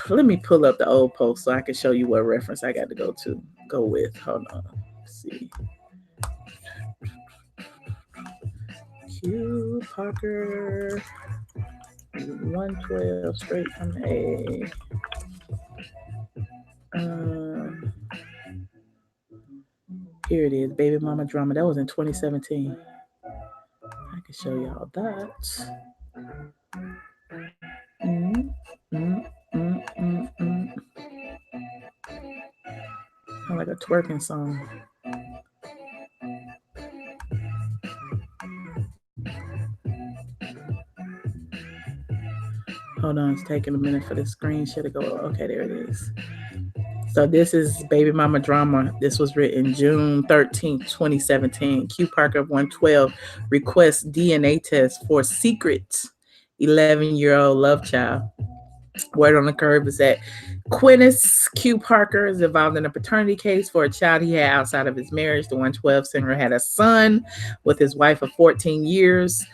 Let me pull up the old post so I can show you what reference I got to go with. Hold on. Let's see. Q Parker 112 straight from A. Here it is, baby mama drama. That was in 2017. I can show y'all that. Mm, mm, mm, mm, mm. Sound like a twerking song. Hold on, it's taking a minute for the screen share to go. Okay, there it is. So this is Baby Mama Drama. This was written June 13th, 2017. Q Parker of 112 requests DNA test for secret 11-year-old love child. Word on the curve is that Quintus Q Parker is involved in a paternity case for a child he had outside of his marriage. The 112 singer had a son with his wife of 14 years,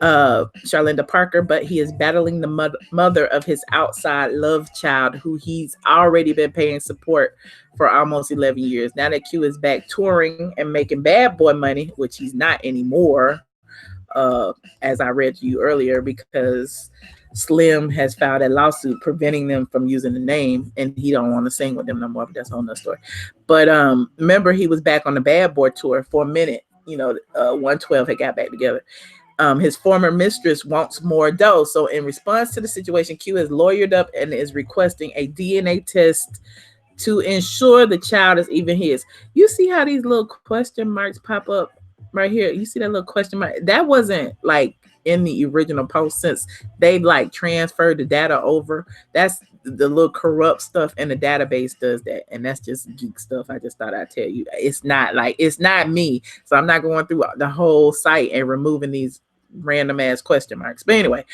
Charlinda Parker, but he is battling the mother of his outside love child, who he's already been paying support for almost 11 years. Now that Q is back touring and making bad boy money, which he's not anymore, as I read to you earlier, because Slim has filed a lawsuit preventing them from using the name, and he don't want to sing with them no more, but that's a whole nother story. But remember, he was back on the bad boy tour for a minute. 112 had got back together. His former mistress wants more dough. So in response to the situation, Q has lawyered up and is requesting a DNA test to ensure the child is even his. You see how these little question marks pop up right here? You see that little question mark? That wasn't like in the original post, since they like transferred the data over. That's the little corrupt stuff in the database does that, and that's just geek stuff. I just thought I'd tell you. It's not me, so I'm not going through the whole site and removing these random ass question marks. But anyway,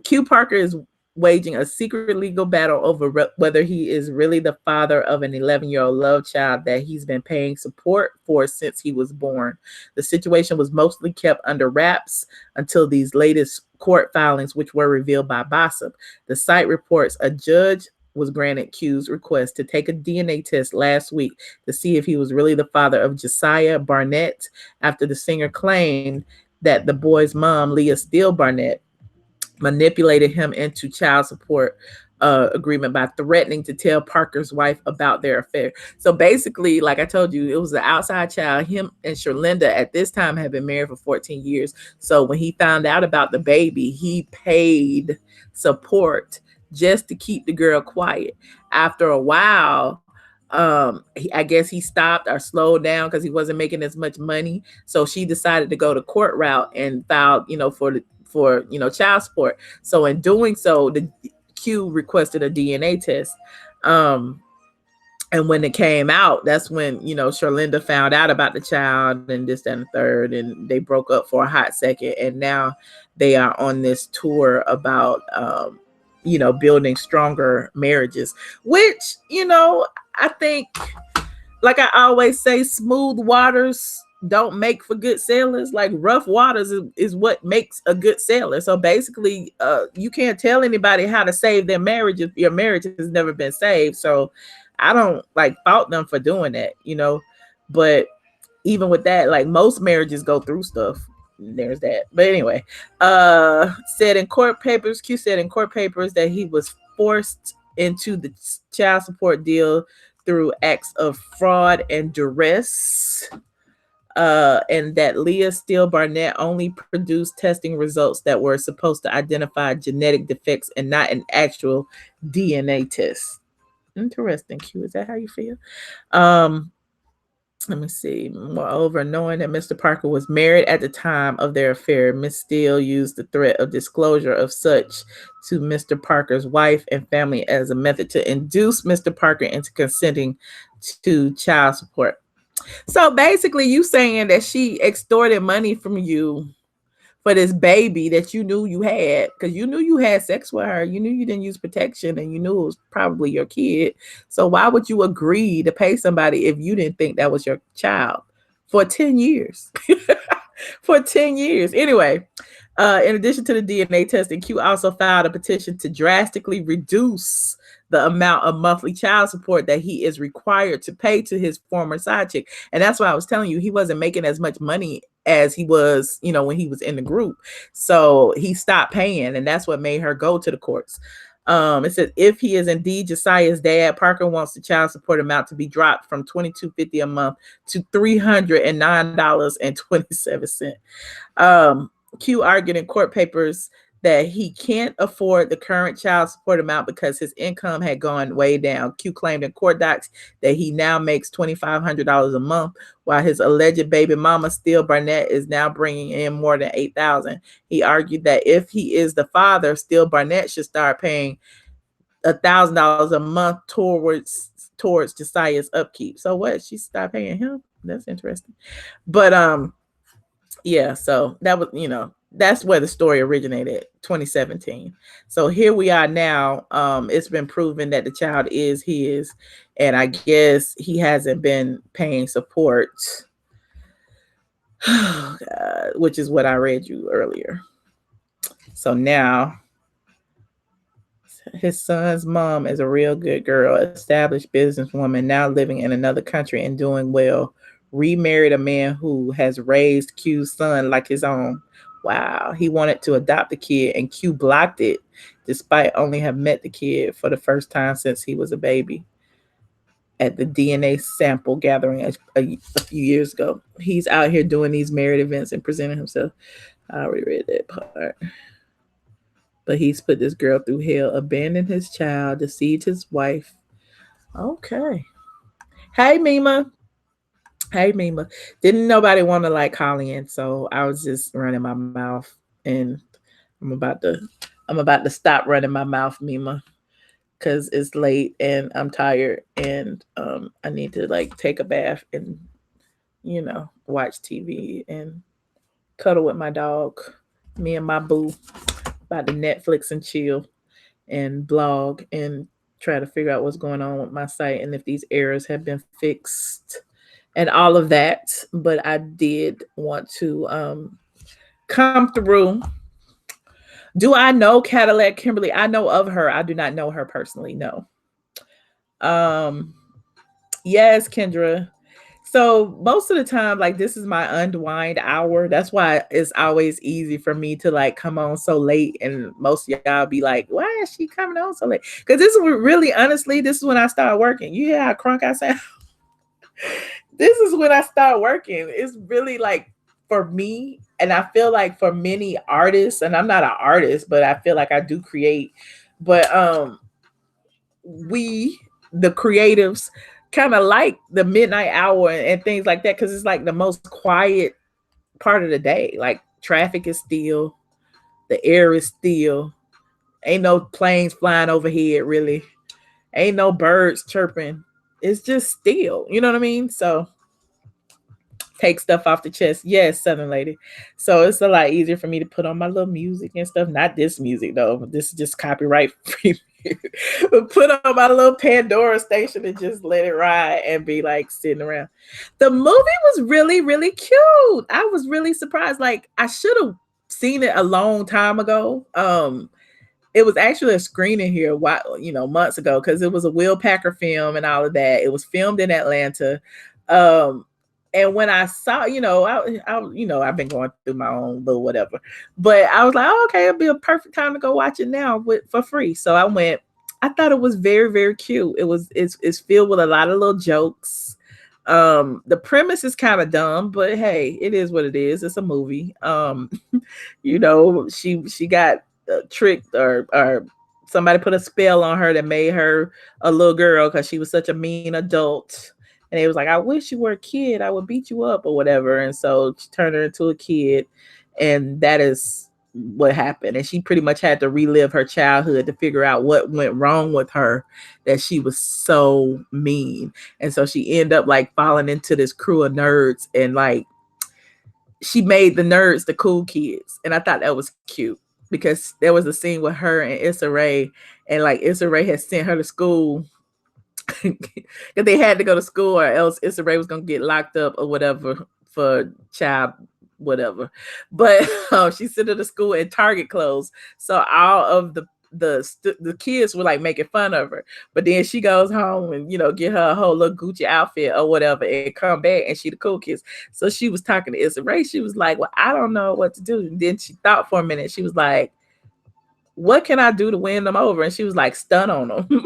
Q Parker is waging a secret legal battle over whether he is really the father of an 11-year-old love child that he's been paying support for since he was born. The situation was mostly kept under wraps until these latest court filings, which were revealed by Bossip. The site reports a judge was granted Q's request to take a DNA test last week to see if he was really the father of Josiah Barnett, after the singer claimed that the boy's mom, Leah Steele Barnett, manipulated him into child support agreement by threatening to tell Parker's wife about their affair. So basically, like I told you, it was an outside child. Him and Charlinda at this time had been married for 14 years. So when he found out about the baby, he paid support just to keep the girl quiet. After a while, I guess he stopped or slowed down because he wasn't making as much money. So she decided to go the court route and filed, for child support. So in doing so, the Q requested a DNA test. And when it came out, that's when, Charlinda found out about the child and this, that, and the third, and they broke up for a hot second. And now they are on this tour about, building stronger marriages, which, I think, like I always say, smooth waters don't make for good sailors. Like rough waters is what makes a good sailor. So basically, you can't tell anybody how to save their marriage if your marriage has never been saved. So I don't fault them for doing that, but even with that, like most marriages go through stuff. There's that. But anyway, Q said in court papers that he was forced into the child support deal through acts of fraud and duress. And that Leah Steele Barnett only produced testing results that were supposed to identify genetic defects and not an actual DNA test. Interesting, Q. Is that how you feel? Let me see. Moreover, knowing that Mr. Parker was married at the time of their affair, Miss Steele used the threat of disclosure of such to Mr. Parker's wife and family as a method to induce Mr. Parker into consenting to child support. So basically, you saying that she extorted money from you for this baby that you knew you had, because you knew you had sex with her. You knew you didn't use protection, and you knew it was probably your kid. So why would you agree to pay somebody if you didn't think that was your child for 10 years? For 10 years. Anyway, in addition to the DNA testing, Q also filed a petition to drastically reduce the amount of monthly child support that he is required to pay to his former side chick. And that's why I was telling you, he wasn't making as much money as he was, when he was in the group. So he stopped paying, and that's what made her go to the courts. It says if he is indeed Josiah's dad, Parker wants the child support amount to be dropped from $22.50 a month to $309.27. Q argued in court papers that he can't afford the current child support amount because his income had gone way down. Q claimed in court docs that he now makes $2,500 a month, while his alleged baby mama, Steele Barnett, is now bringing in more than $8,000. He argued that if he is the father, Steele Barnett should start paying $1,000 a month towards Josiah's upkeep. So what? She stopped paying him? That's interesting. But yeah, so that was, that's where the story originated, 2017. So here we are now. It's been proven that the child is his, and I guess he hasn't been paying support, which is what I read you earlier. So now his son's mom is a real good girl, established businesswoman, now living in another country and doing well. Remarried a man who has raised Q's son like his own. Wow. He wanted to adopt the kid, and Q blocked it, despite only have met the kid for the first time since he was a baby at the DNA sample gathering a few years ago. He's out here doing these married events and presenting himself. I already read that part. But he's put this girl through hell, abandoned his child, deceived his wife. Okay. Hey, Mima. Hey, Mima. Didn't nobody want to like call in, so I was just running my mouth, and I'm about to stop running my mouth, Mima, because it's late and I'm tired, and I need to like take a bath and watch TV and cuddle with my dog. Me and my boo about to Netflix and chill and blog and try to figure out what's going on with my site and if these errors have been fixed and all of that. But I did want to come through. Do I know Cadillac Kimberly? I know of her. I do not know her personally. No. Yes, Kendra. So most of the time, like, this is my unwind hour. That's why it's always easy for me to like come on so late, and most of y'all be like, why is she coming on so late? Because this is really, honestly, this is when I start working. You hear how crunk I sound? This is when I start working. It's really like, for me, and I feel like for many artists, and I'm not an artist, but I feel like I do create, but we, the creatives, kind of like the midnight hour and things like that, because it's like the most quiet part of the day. Like, traffic is still, the air is still, ain't no planes flying overhead, really, ain't no birds chirping, it's just still, you know what I mean? So take stuff off the chest. Yes, Southern Lady. So it's a lot easier for me to put on my little music and stuff. Not this music though, this is just copyright free. But put on my little Pandora station and just let it ride and be like sitting around. The movie was really, really cute. I was really surprised. Like, I should have seen it a long time ago. It was actually a screening here, months ago, because it was a Will Packer film and all of that. It was filmed in Atlanta. And when I saw, I've been going through my own little whatever, but I was like, oh, okay, it'll be a perfect time to go watch it now for free. So I went. I thought it was very, very cute. It's filled with a lot of little jokes. The premise is kind of dumb, but hey, it is what it is. It's a movie. She got tricked or somebody put a spell on her that made her a little girl because she was such a mean adult. And it was like, I wish you were a kid, I would beat you up or whatever. And so she turned her into a kid. And that is what happened. And she pretty much had to relive her childhood to figure out what went wrong with her, that she was so mean. And so she ended up like falling into this crew of nerds, and like she made the nerds the cool kids. And I thought that was cute, because there was a scene with her and Issa Rae, and like Issa Rae had sent her to school because they had to go to school, or else Issa Rae was gonna get locked up or whatever for child whatever. But she sent her to school in Target clothes, so all of the kids were like making fun of her. But then she goes home and get her a whole little Gucci outfit or whatever, and come back and she the cool kids. So she was talking to Issa Rae. She was like, well, I don't know what to do. And then she thought for a minute. She was like, what can I do to win them over? And she was like, stun on them.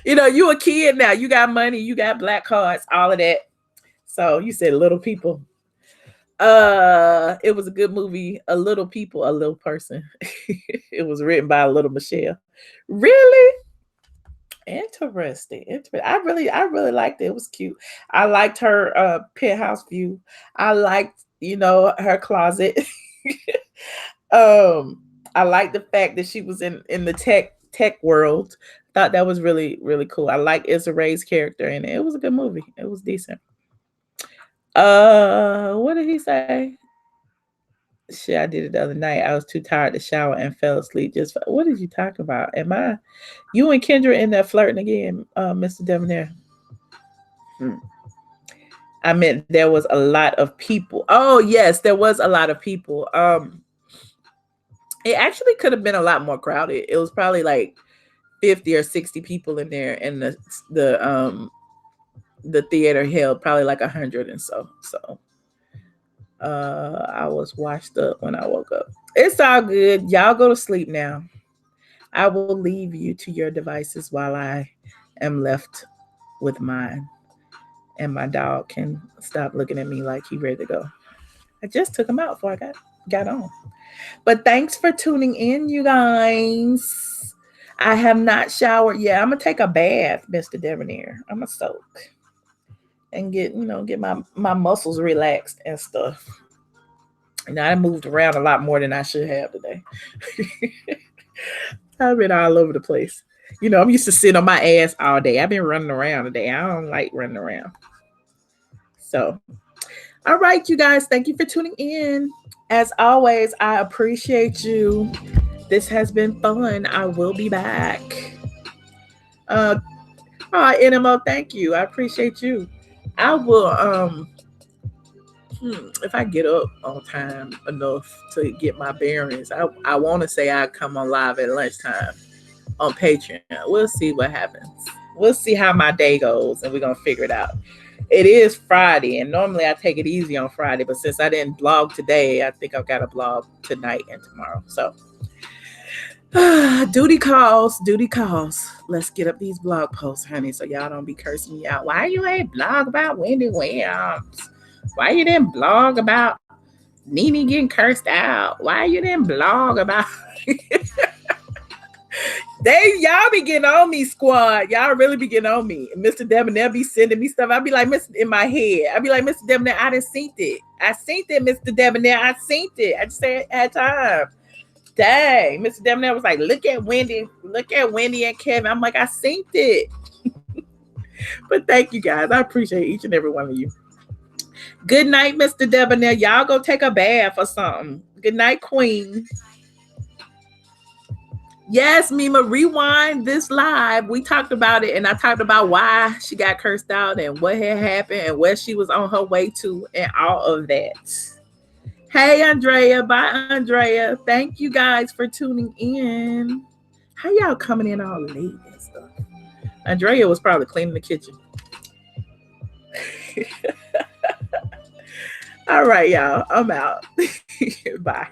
You know, you a kid now. You got money. You got black cards, all of that. So you said Little People. It was a good movie. A Little People, a Little Person. It was written by a little Michelle. Really? Interesting. I really liked it. It was cute. I liked her penthouse view. I liked, you know, her closet. I liked the fact that she was in the tech world. Thought that was really, really cool. I like Issa Rae's character, and it was a good movie. It was decent. What did he say? Shit, I did it the other night. I was too tired to shower and fell asleep. What did you talk about? You and Kendra in there flirting again, Mr. Debonair? I meant there was a lot of people. Oh yes, there was a lot of people. It actually could have been a lot more crowded. It was probably like 50 or 60 people in there, and the theater held probably like 100 and so. I was washed up when I woke up. It's all good. Y'all go to sleep now. I will leave you to your devices while I am left with mine. And my dog can stop looking at me like he ready to go. I just took him out before I got on. But thanks for tuning in, you guys. I have not showered yet. I'm gonna take a bath, Mr. Debonair. I'm gonna soak and get my muscles relaxed and stuff. And I moved around a lot more than I should have today. I've been all over the place. You know, I'm used to sitting on my ass all day. I've been running around today. I don't like running around. So, all right, you guys, thank you for tuning in. As always, I appreciate you. This has been fun. I will be back. NMO, thank you. I appreciate you. I will, if I get up on time enough to get my bearings, I want to say I come on live at lunchtime on Patreon. We'll see what happens. We'll see how my day goes, and we're going to figure it out. It is Friday, and normally I take it easy on Friday, but since I didn't blog today, I think I've got to blog tonight and tomorrow. So, duty calls. Let's get up these blog posts, honey, so y'all don't be cursing me out. Why you ain't blog about Wendy Williams? Why you didn't blog about Nene getting cursed out? Why you didn't blog about... Y'all be getting on me, squad. Y'all really be getting on me. Mr. Debonair be sending me stuff. I be like, in my head. I be like, Mr. Debonair, I done seen it. I seen it, Mr. Debonair. I seen it. I just had time. Dang. Mr. Debonair was like, look at Wendy and Kevin. I'm like, I seen it. But thank you guys. I appreciate each and every one of you. Good night, Mr. Debonair. Y'all go take a bath or something. Good night, Queen. Yes, Mima, rewind this live. We talked about it, and I talked about why she got cursed out and what had happened and where she was on her way to and all of that. Hey, Andrea. Bye, Andrea. Thank you guys for tuning in. How y'all coming in all late and stuff? Andrea was probably cleaning the kitchen. All right, y'all. I'm out. Bye.